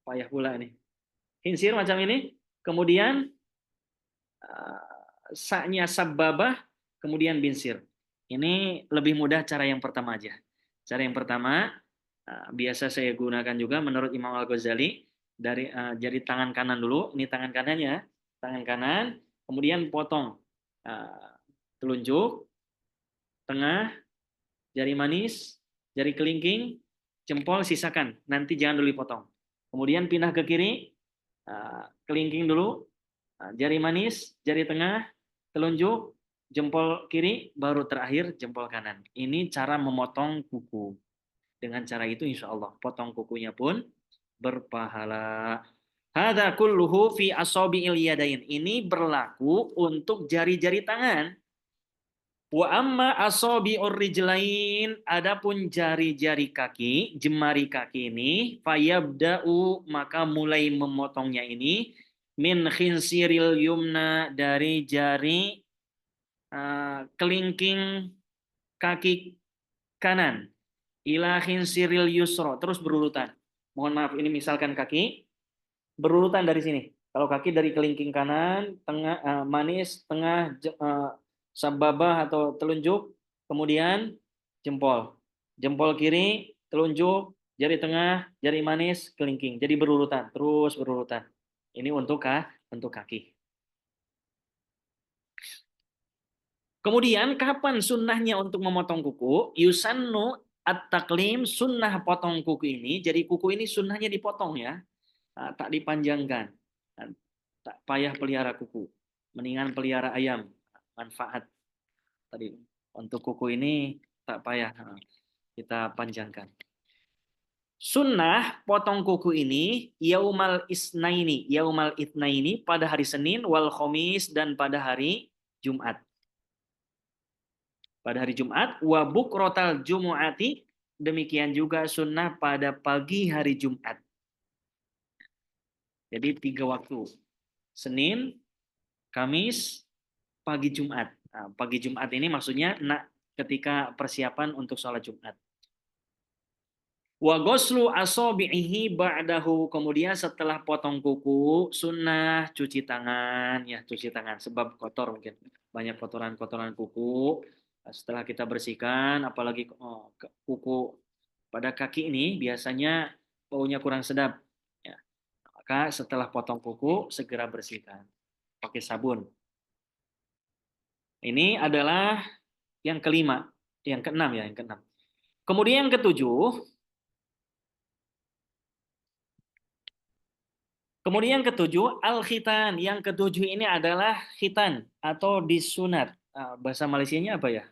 Payah pula ini. Khinsir macam ini. Kemudian sa-nya sabbabah. Kemudian binsir. Ini lebih mudah cara yang pertama aja. Cara yang pertama biasa saya gunakan juga menurut Imam Al-Ghazali dari jari tangan kanan dulu. Ini tangan kanannya, tangan kanan, kemudian potong telunjuk, tengah, jari manis, jari kelingking, jempol sisakan. Nanti jangan dulu dipotong. Kemudian pindah ke kiri, kelingking dulu, jari manis, jari tengah, telunjuk, jempol kiri, baru terakhir jempol kanan. Ini cara memotong kuku. Dengan cara itu insya Allah potong kukunya pun berpahala. Hadza kulluhu fi asabi'il yadain. Ini berlaku untuk jari-jari tangan. Wa amma asabi'ur rijlain, adapun jari-jari kaki, jemari kaki ini, fayabda'u, maka mulai memotongnya ini min khinsiril yumna, dari jari kelingking kaki kanan, ila khinsiril yusro, terus berurutan. Mohon maaf, ini misalkan kaki berurutan dari sini. Kalau kaki dari kelingking kanan, tengah manis, tengah sababah atau telunjuk, kemudian jempol. Jempol kiri, telunjuk, jari tengah, jari manis, kelingking. Jadi berurutan, terus berurutan. Ini untuk kaki. Kemudian kapan sunnahnya untuk memotong kuku? Yusannu at-taklim, sunnah potong kuku ini. Jadi kuku ini sunnahnya dipotong ya, tak dipanjangkan. Tak payah pelihara kuku. Mendingan pelihara ayam. Manfaat tadi untuk kuku ini tak payah kita panjangkan. Sunnah potong kuku ini yaumal isnaini, yaumal itnaini, pada hari Senin, wal khomis, dan pada hari Jumat. Pada hari Jumat, wa bukrotal jumu'ati, demikian juga sunnah pada pagi hari Jumat. Jadi 3 waktu. Senin, Kamis, pagi Jumat. Nah, pagi Jumat ini maksudnya ketika persiapan untuk sholat Jumat. Wa ghuslu asabihi ba'dahu, kemudian setelah potong kuku sunnah cuci tangan, ya cuci tangan sebab kotor, mungkin banyak kotoran-kotoran kuku. Setelah kita bersihkan, apalagi kuku pada kaki ini biasanya baunya kurang sedap, ya. Maka setelah potong kuku segera bersihkan pakai sabun. Ini adalah yang kelima, yang keenam ya, yang keenam. Kemudian yang ketujuh, al-khitan. Yang ketujuh ini adalah khitan atau disunat. Bahasa Malaysianya apa ya?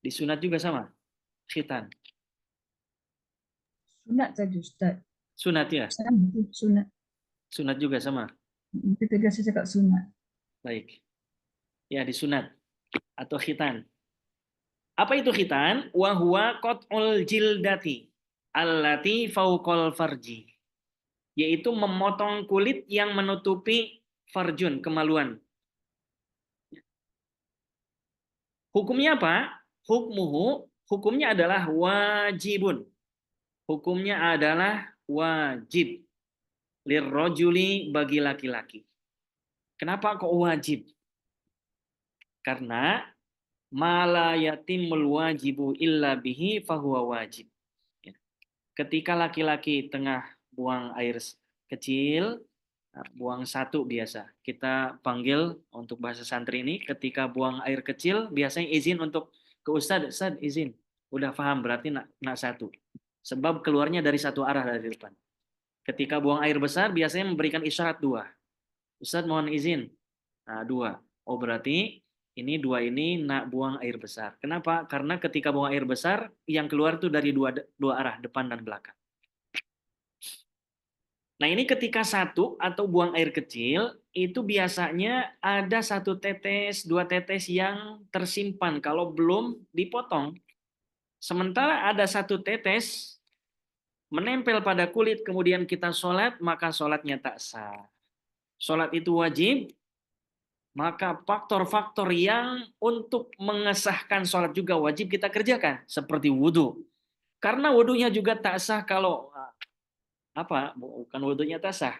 Disunat juga sama, khitan. Sunat saja, Ustaz. Sunat ya? Sunat. Sunat juga sama. Kita biasa cakap sunat. Baik. Ya, disunat atau khitan. Apa itu khitan? Wa huwa qat'ul jildati allati fauqal farji. Yaitu memotong kulit yang menutupi farjun, kemaluan. Hukumnya apa? Hukumnya adalah wajibun. Hukumnya adalah wajib. Lirrojuli, bagi laki-laki. Kenapa kok wajib? Karena mala yatimul wajibu illa bihi fahuwa wajib. Ketika laki-laki tengah buang air kecil, buang satu biasa. Kita panggil untuk bahasa santri ini, ketika buang air kecil, biasanya izin untuk ke Ustadz, Ustadz izin. Udah paham, berarti nak satu. Sebab keluarnya dari satu arah dari depan. Ketika buang air besar, biasanya memberikan isyarat 2. Ustadz mohon izin. Nah, 2. Oh berarti ini 2 ini nak buang air besar. Kenapa? Karena ketika buang air besar, yang keluar itu dari dua arah, depan dan belakang. Nah ini ketika satu atau buang air kecil, itu biasanya ada 1 tetes, 2 tetes yang tersimpan kalau belum dipotong. Sementara ada 1 tetes menempel pada kulit, kemudian kita sholat, maka sholatnya tak sah. Sholat itu wajib, maka faktor-faktor yang untuk mengesahkan sholat juga wajib kita kerjakan, seperti wudhu. Karena wudhunya juga tak sah kalau bukan wudhunya tak sah,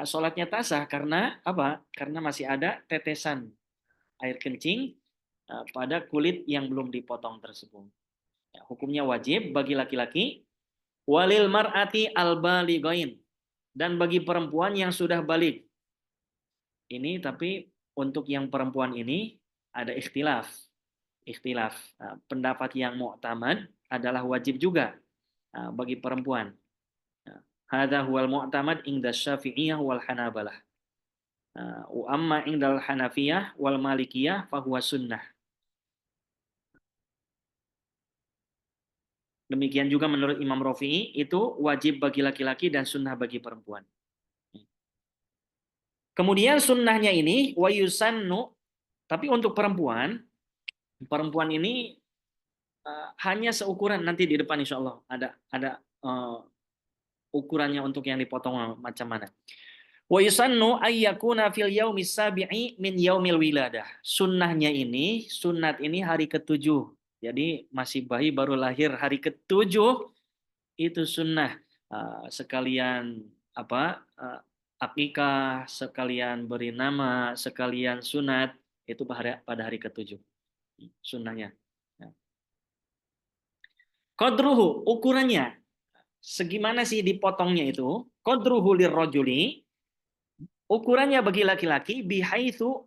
sholatnya tak sah karena apa? Karena masih ada tetesan air kencing pada kulit yang belum dipotong tersebut. Ya, hukumnya wajib bagi laki-laki, walil mar'ati al-balighain, dan bagi perempuan yang sudah balik. Ini tapi untuk yang perempuan ini ada ikhtilaf. Pendapat yang mu'tamad adalah wajib juga bagi perempuan. Hadza huwal mu'tamad inda Syafi'iyah wal Hanabalah. Wa amma indal Hanafiyah wal Malikiyah fahuwa sunnah. Demikian juga menurut Imam Rafi'i, itu wajib bagi laki-laki dan sunnah bagi perempuan. Kemudian sunnahnya ini wa yusannu, tapi untuk perempuan ini hanya seukuran, nanti di depan insya Allah ada ukurannya untuk yang dipotong macam mana. Wa yusannu ayyakuna fil yaumis sabi'i min yaumil wiladah. Sunnahnya ini, sunat ini hari ketujuh. Jadi masih bayi baru lahir hari ketujuh itu sunnah. Sekalian apa? Akikah, sekalian beri nama, sekalian sunat itu pada hari ketujuh. Sunnahnya. Ya. Qadruhu, ukurannya. Segimana sih dipotongnya itu? Qadruhu lirrajuli, ukurannya bagi laki-laki bihaitsu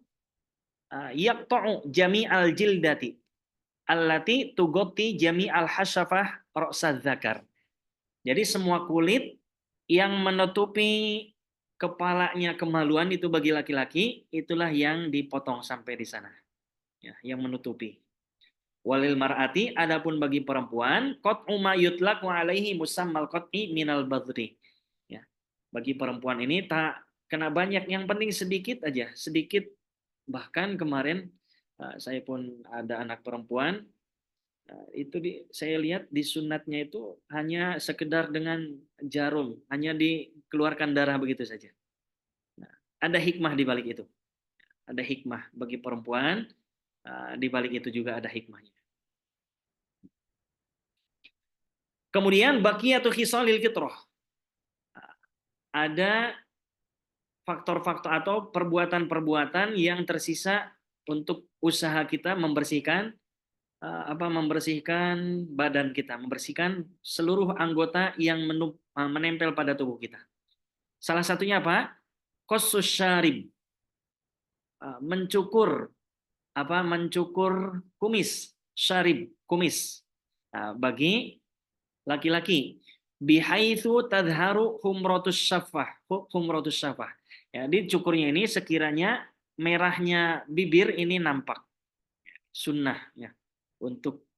yaqta'u jami'al jildati allati tughatti jami'al hasyafah ra'saz zakar. Jadi semua kulit yang menutupi kepalanya kemaluan itu bagi laki-laki itulah yang dipotong sampai di sana. Ya, yang menutupi. Walil mar'ati, adapun bagi perempuan, qat'u ma yutlaqu alaihi musammal qat'i minal badri. Ya. Bagi perempuan ini tak kena banyak, yang penting sedikit aja, sedikit. Bahkan kemarin saya pun ada anak perempuan, itu saya lihat di sunatnya itu hanya sekedar dengan jarum, hanya dikeluarkan darah begitu saja. Nah, ada hikmah di balik itu. Ada hikmah bagi perempuan, di balik itu juga ada hikmahnya. Kemudian baqiyatu khisalil fitrah. Ada faktor-faktor atau perbuatan-perbuatan yang tersisa untuk usaha kita membersihkan membersihkan badan kita, membersihkan seluruh anggota yang menempel pada tubuh kita. Salah satunya apa? Qassus syarib. Mencukur mencukur kumis, syarib, kumis. Nah, bagi laki-laki, bihaitsu tadharu humratus syafah. Ya, di cukurnya ini sekiranya merahnya bibir ini nampak. Sunnah ya. Untuk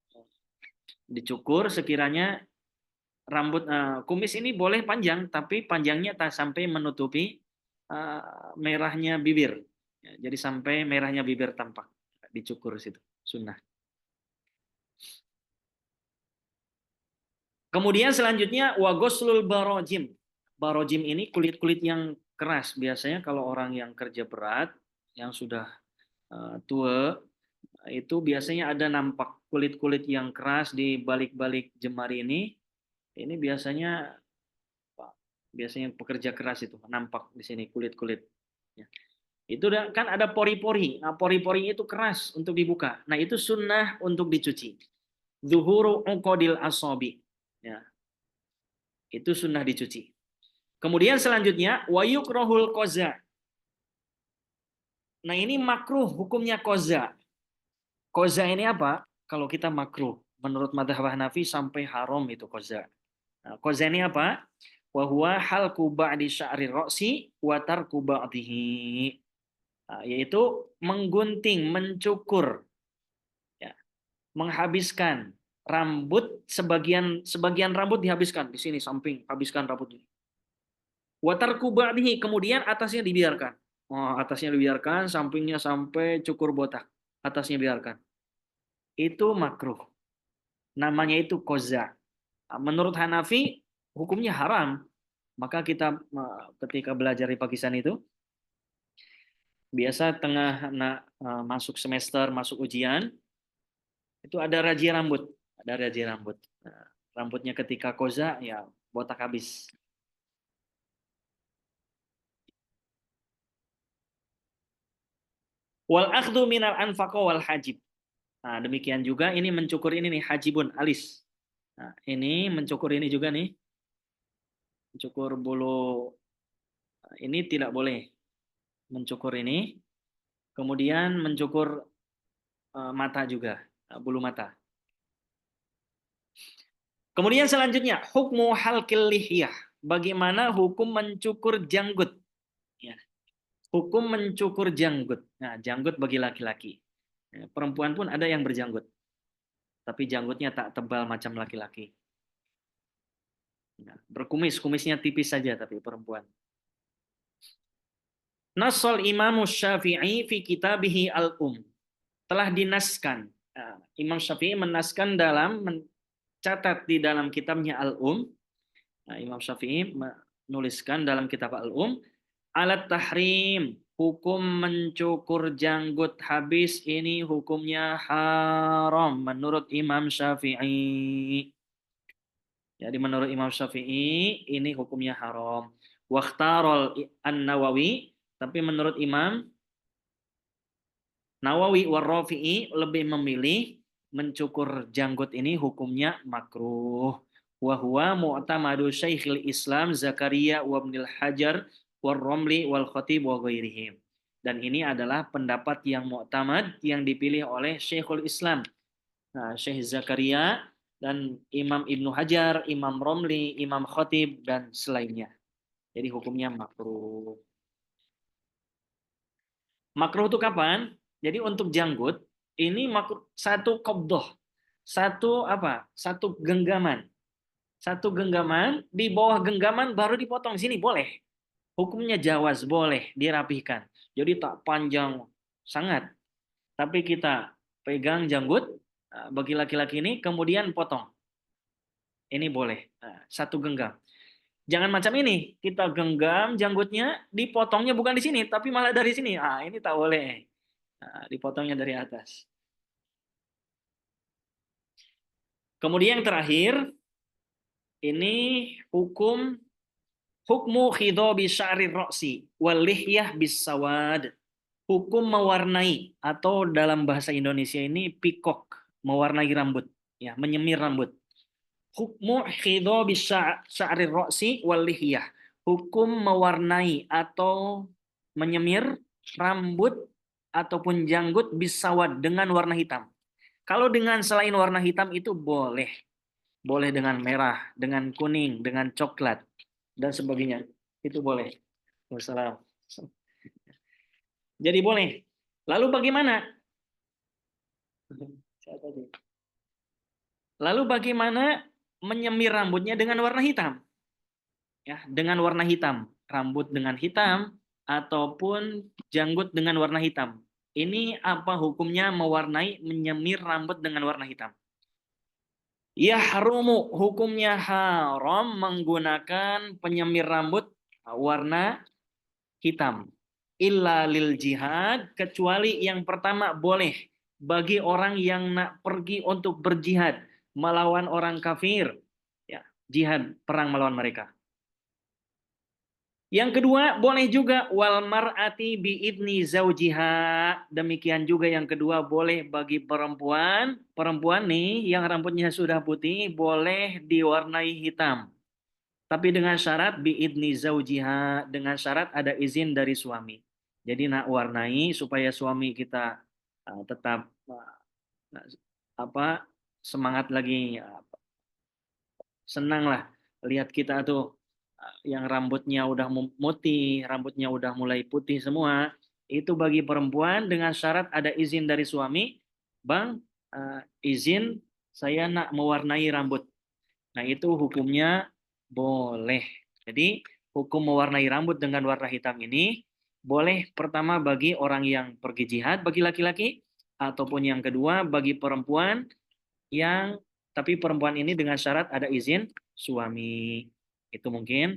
dicukur sekiranya rambut kumis ini boleh panjang, tapi panjangnya tak sampai menutupi merahnya bibir. Ya, jadi sampai merahnya bibir tampak. Dicukur situ, sunnah. Kemudian selanjutnya wagoslul barojim. Barojim ini kulit-kulit yang keras. Biasanya kalau orang yang kerja berat, yang sudah tua, itu biasanya ada nampak kulit-kulit yang keras di balik-balik jemari ini. Ini biasanya pekerja keras itu nampak di sini kulit-kulit. Ya. Itu kan ada pori-pori. Nah, pori-pori itu keras untuk dibuka. Nah, itu sunnah untuk dicuci. Zuhuru uqadil asabi. Ya. Itu sunnah dicuci. Kemudian selanjutnya wayukrahul qaza. Nah, ini makruh hukumnya qaza. Qaza ini apa? Kalau kita makruh, menurut mazhab Hanafi sampai haram itu qaza. Nah, qaza ini apa? Wa huwa halqu ba'di sya'ri ra'si wa tarku ba'dihi. Nah, yaitu menggunting, mencukur, ya, menghabiskan rambut, sebagian rambut dihabiskan di sini samping, habiskan rambutnya. Wa tarku ba'dihi, kemudian atasnya dibiarkan. Oh, atasnya dibiarkan, sampingnya sampai cukur botak. Atasnya biarkan. Itu makruh. Namanya itu qaza. Menurut Hanafi hukumnya haram. Maka kita ketika belajar di Pakistan itu biasa tengah masuk semester, masuk ujian, itu ada razia rambut, Nah, rambutnya ketika qaza ya botak habis. Wal akhdhu minal anfaqa wal hajib. Nah, demikian juga ini mencukur ini nih hajibun alis. Nah, ini mencukur ini juga nih. Mencukur bulu ini tidak boleh. Mencukur ini. Kemudian mencukur mata juga, bulu mata. Kemudian selanjutnya hukmu halqil lihyah. Bagaimana hukum mencukur janggut? Ya. Hukum mencukur janggut. Nah, janggut bagi laki-laki. Ya, perempuan pun ada yang berjanggut. Tapi janggutnya tak tebal macam laki-laki. Nah, berkumis, kumisnya tipis saja tapi perempuan. Nassal Imam Syafi'i fi kitabihi al-Um. Telah dinaskan. Nah, Imam Syafi'i menaskan mencatat di dalam kitabnya al-Um. Nah, Imam Syafi'i menuliskan dalam kitab al-Um Alat tahrim, hukum mencukur janggut habis ini hukumnya haram menurut Imam Syafi'i. Jadi menurut Imam Syafi'i ini hukumnya haram. Wakhtarol An-Nawawi, tapi menurut Imam Nawawi Warrafi'i lebih memilih mencukur janggut ini hukumnya makruh. Wa huwa mu'tamadu Syekhul Islam Zakaria wa Ibnul Hajar wal Romli wal Khatib wa ghairihim. Dan ini adalah pendapat yang mu'tamad yang dipilih oleh Syekhul Islam. Nah, Syekh Zakaria dan Imam Ibnu Hajar, Imam Romli, Imam Khatib dan selainnya. Jadi hukumnya makruh. Makruh itu kapan? Jadi untuk janggut ini makruh satu qabdoh, satu apa? Satu genggaman. Satu genggaman, di bawah genggaman baru dipotong sini boleh. Hukumnya jawaz, boleh dirapihkan. Jadi tak panjang sangat, tapi kita pegang janggut bagi laki-laki ini kemudian potong. Ini boleh. Satu genggam. Jangan macam ini, kita genggam janggutnya, dipotongnya bukan di sini, tapi malah dari sini. Ini tak boleh. Dipotongnya dari atas. Kemudian yang terakhir, ini hukmu khidobi sya'ri roksi wal lihyah bis sawad. Hukum mewarnai atau dalam bahasa Indonesia ini pikok, mewarnai rambut, ya, menyemir rambut. Hukmu khidobi sya'ri roksi wal lihyah. Hukum mewarnai atau menyemir rambut ataupun janggut bisawad dengan warna hitam. Kalau dengan selain warna hitam itu boleh. Boleh dengan merah, dengan kuning, dengan coklat, dan sebagainya. Itu boleh. Wassalam. Jadi boleh. Lalu bagaimana? Lalu bagaimana menyemir rambutnya dengan warna hitam? Ya, dengan warna hitam. Rambut dengan hitam ataupun janggut dengan warna hitam. Ini apa hukumnya mewarnai, menyemir rambut dengan warna hitam? Yahrumu, hukumnya haram menggunakan penyemir rambut warna hitam. Illa lil jihad, kecuali yang pertama boleh bagi orang yang nak pergi untuk berjihad melawan orang kafir, ya, jihad perang melawan mereka. Yang kedua, boleh juga wal mar'ati bi idni zaujiha. Demikian juga yang kedua boleh bagi perempuan. Perempuan nih yang rambutnya sudah putih boleh diwarnai hitam. Tapi dengan syarat bi idni zaujiha, dengan syarat ada izin dari suami. Jadi nak warnai supaya suami kita tetap apa semangat lagi, senang lah lihat kita tuh yang rambutnya udah putih, rambutnya udah mulai putih semua. Itu bagi perempuan dengan syarat ada izin dari suami, Bang, izin saya nak mewarnai rambut. Nah, itu hukumnya boleh. Jadi, hukum mewarnai rambut dengan warna hitam ini boleh pertama bagi orang yang pergi jihad, bagi laki-laki, ataupun yang kedua bagi perempuan yang, tapi perempuan ini dengan syarat ada izin suami. Itu mungkin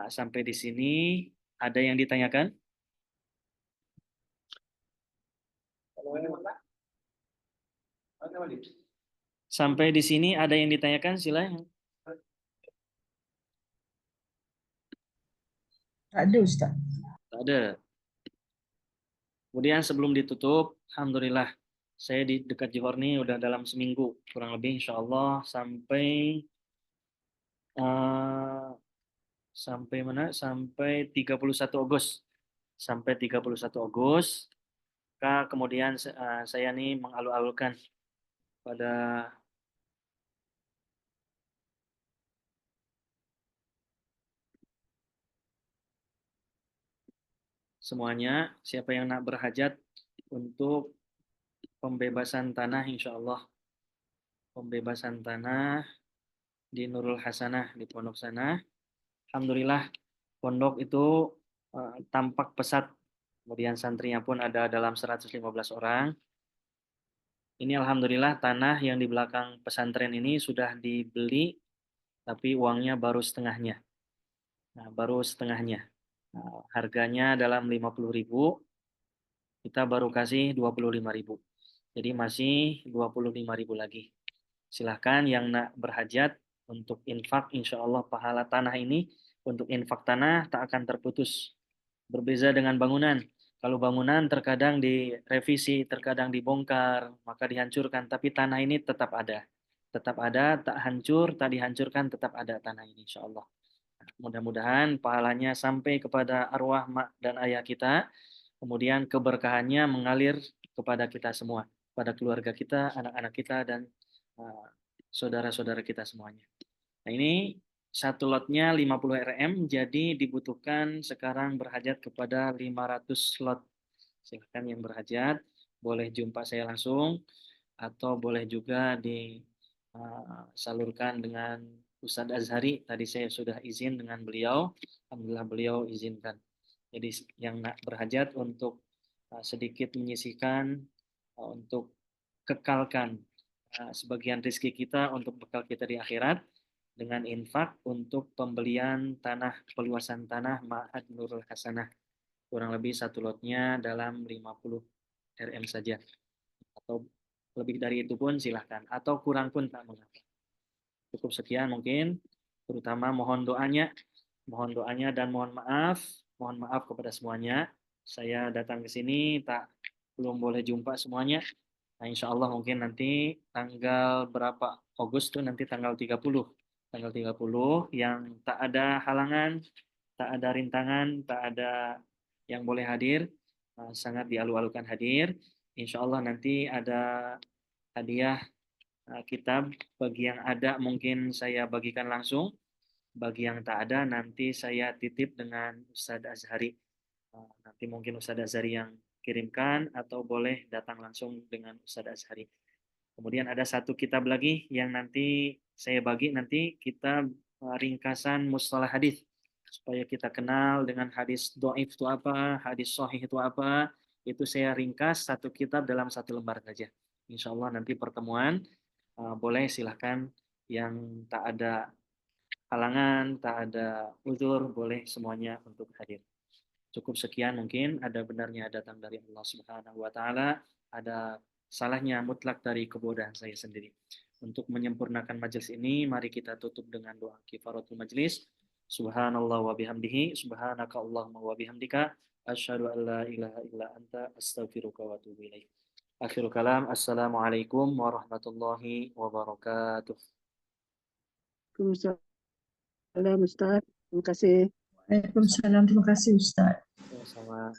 sampai di sini ada yang ditanyakan? Sampai di sini ada yang ditanyakan, silakan. Tak ada Ustaz. Tak ada. Kemudian sebelum ditutup, alhamdulillah saya di dekat Johor ini udah dalam seminggu kurang lebih, insya Allah sampai mana? Sampai 31 Agustus. Sampai 31 Agustus. Kemudian saya nih mengalu-alukan pada semuanya, siapa yang nak berhajat untuk pembebasan tanah, insya Allah pembebasan tanah di Nurul Hasanah di pondok sana. Alhamdulillah pondok itu tampak pesat. Kemudian santrinya pun ada dalam 115 orang. Ini alhamdulillah tanah yang di belakang pesantren ini sudah dibeli, tapi uangnya baru setengahnya. Nah, baru setengahnya. Nah, harganya dalam 50.000, kita baru kasih 25.000. Jadi masih 25.000 lagi. Silahkan yang nak berhajat untuk infak, insya Allah pahala tanah ini, untuk infak tanah tak akan terputus. Berbeza dengan bangunan. Kalau bangunan terkadang direvisi, terkadang dibongkar, maka dihancurkan. Tapi tanah ini tetap ada. Tetap ada, tak hancur, tak dihancurkan, tetap ada tanah ini insya Allah. Mudah-mudahan pahalanya sampai kepada arwah mak dan ayah kita, kemudian keberkahannya mengalir kepada kita semua, pada keluarga kita, anak-anak kita, dan uh, saudara-saudara kita semuanya. Nah, ini satu lotnya 50 RM, jadi dibutuhkan sekarang berhajat kepada 500 lot. Silahkan yang berhajat, boleh jumpa saya langsung, atau boleh juga disalurkan dengan Ustadz Azhari. Tadi saya sudah izin dengan beliau, alhamdulillah beliau izinkan. Jadi yang nak berhajat untuk sedikit menyisihkan, untuk kekalkan sebagian rezeki kita untuk bekal kita di akhirat dengan infak untuk pembelian tanah, peluasan tanah Ma'had Nurul Hasanah. Kurang lebih satu lotnya dalam 50 RM saja. Atau lebih dari itu pun silahkan. Atau kurang pun tak mengapa. Cukup sekian mungkin. Terutama mohon doanya. Mohon doanya dan mohon maaf. Mohon maaf kepada semuanya. Saya datang ke sini belum boleh jumpa semuanya. Nah, insya Allah mungkin nanti tanggal berapa Agustus tuh nanti tanggal 30. Tanggal 30 yang tak ada halangan, tak ada rintangan, tak ada yang boleh hadir, sangat dialu-alukan hadir. Insya Allah nanti ada hadiah kitab. Bagi yang ada mungkin saya bagikan langsung. Bagi yang tak ada nanti saya titip dengan Ustadz Azhari. Nanti mungkin Ustadz Azhari yang kirimkan atau boleh datang langsung dengan Ustadz Azhari. Kemudian ada satu kitab lagi yang nanti saya bagi, nanti kita ringkasan mustalah hadis supaya kita kenal dengan hadis doif itu apa, hadis sahih itu apa. Itu saya ringkas satu kitab dalam satu lembar saja. Insya Allah nanti pertemuan boleh silahkan yang tak ada halangan, tak ada uzur, boleh semuanya untuk hadir. Cukup sekian mungkin, ada benarnya datang dari Allah Subhanahu wa taala, ada salahnya mutlak dari kebodohan saya sendiri. Untuk menyempurnakan majelis ini, mari kita tutup dengan doa kifaratul majelis. Subhanallah wa bihamdihi, subhanaka Allahumma wa bihamdika, asyhadu an la ilaha illa anta, astaghfiruka wa atubu ilaik. Akhirul kalam, assalamualaikum warahmatullahi wabarakatuh. Waalaikumsalam Ustaz. Terima kasih. Waalaikumsalam. Terima kasih Ustaz. Sama